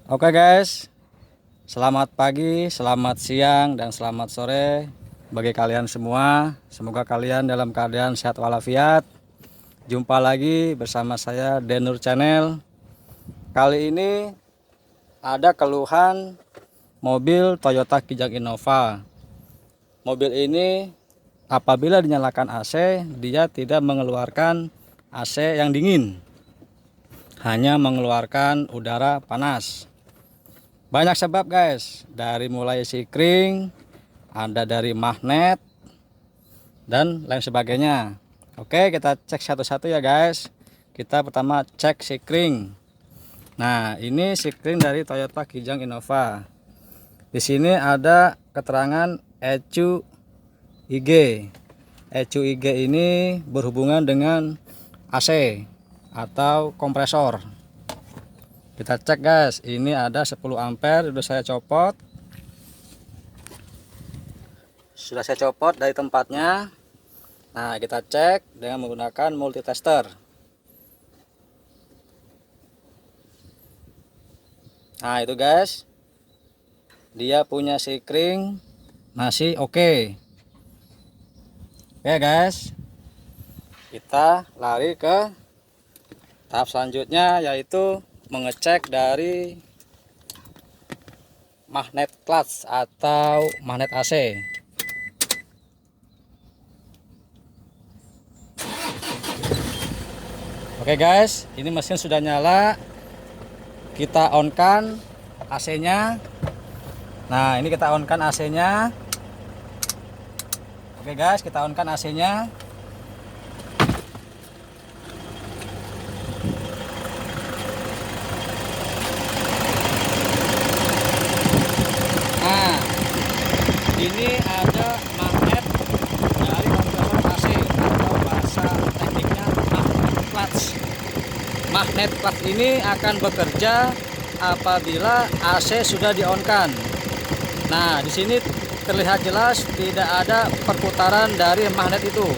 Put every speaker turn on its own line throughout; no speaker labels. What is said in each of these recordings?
Oke guys, selamat pagi, selamat siang, dan selamat sore bagi kalian semua. Semoga kalian dalam keadaan sehat walafiat. Jumpa lagi bersama saya Denur Channel. Kali ini ada keluhan mobil Toyota Kijang Innova. Mobil ini apabila dinyalakan AC, dia tidak mengeluarkan AC yang dingin, hanya mengeluarkan udara panas. Banyak sebab guys, dari mulai sikring, ada dari magnet, dan lain sebagainya. Oke, kita cek satu-satu ya guys. Kita pertama cek sikring. Nah, ini sikring dari Toyota Kijang Innova. Di sini ada keterangan ECU IG. ECU IG ini berhubungan dengan AC atau kompresor. Kita cek guys, ini ada 10 ampere, sudah saya copot. Sudah saya copot dari tempatnya. Nah, kita cek dengan menggunakan multitester. Nah, itu guys. Dia punya sikring masih oke. Oke guys. Kita lari ke tahap selanjutnya, yaitu mengecek dari magnet clutch atau magnet AC. Oke guys, ini mesin sudah nyala. Kita on kan AC-nya. Nah, ini kita on kan AC-nya. Oke guys, kita on kan AC-nya. Nah, ini ada magnet dari kompresor AC atau bahasa tekniknya magnet clutch. Magnet clutch ini akan bekerja apabila AC sudah di-on-kan. Nah, di sini terlihat jelas tidak ada perputaran dari magnet itu.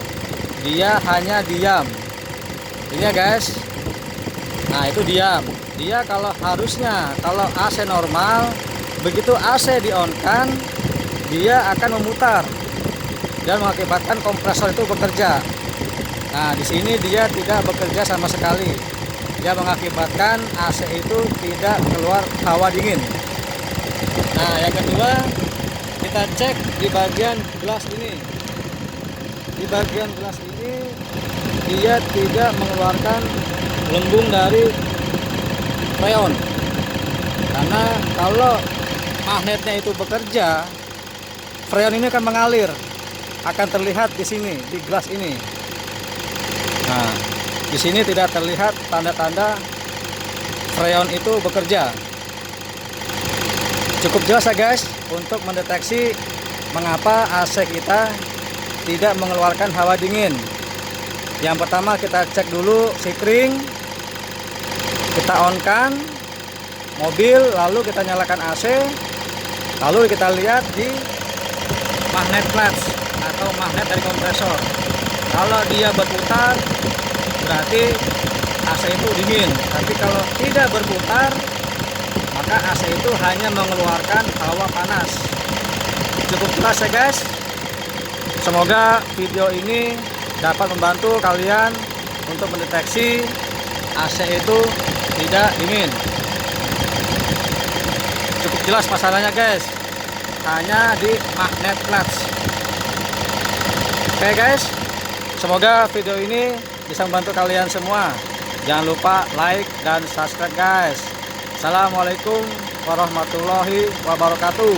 Dia hanya diam. Ini ya guys. Nah, itu diam. Dia kalau AC normal, begitu AC di-on-kan, dia akan memutar dan mengakibatkan kompresor itu bekerja. Nah, di sini dia tidak bekerja sama sekali. Dia mengakibatkan AC itu tidak keluar hawa dingin. Nah, yang kedua, kita cek di bagian gelas ini. Di bagian gelas ini dia tidak mengeluarkan lembung dari freon. Karena kalau magnetnya itu bekerja, freon ini akan mengalir, akan terlihat di sini, di gelas ini. Nah, di sini tidak terlihat tanda-tanda freon itu bekerja. Cukup jelas ya guys untuk mendeteksi mengapa AC kita tidak mengeluarkan hawa dingin. Yang pertama kita cek dulu sikring, kita on kan mobil, lalu kita nyalakan AC, lalu kita lihat di magnet clutch atau magnet dari kompresor. Kalau dia berputar, berarti AC itu dingin. Tapi kalau tidak berputar, maka AC itu hanya mengeluarkan hawa panas. Cukup jelas ya guys. Semoga video ini dapat membantu kalian untuk mendeteksi AC itu tidak dingin. Cukup jelas masalahnya guys, hanya di magnet clutch. Oke guys, semoga video ini bisa membantu kalian semua. Jangan lupa like dan subscribe guys. Assalamualaikum warahmatullahi wabarakatuh.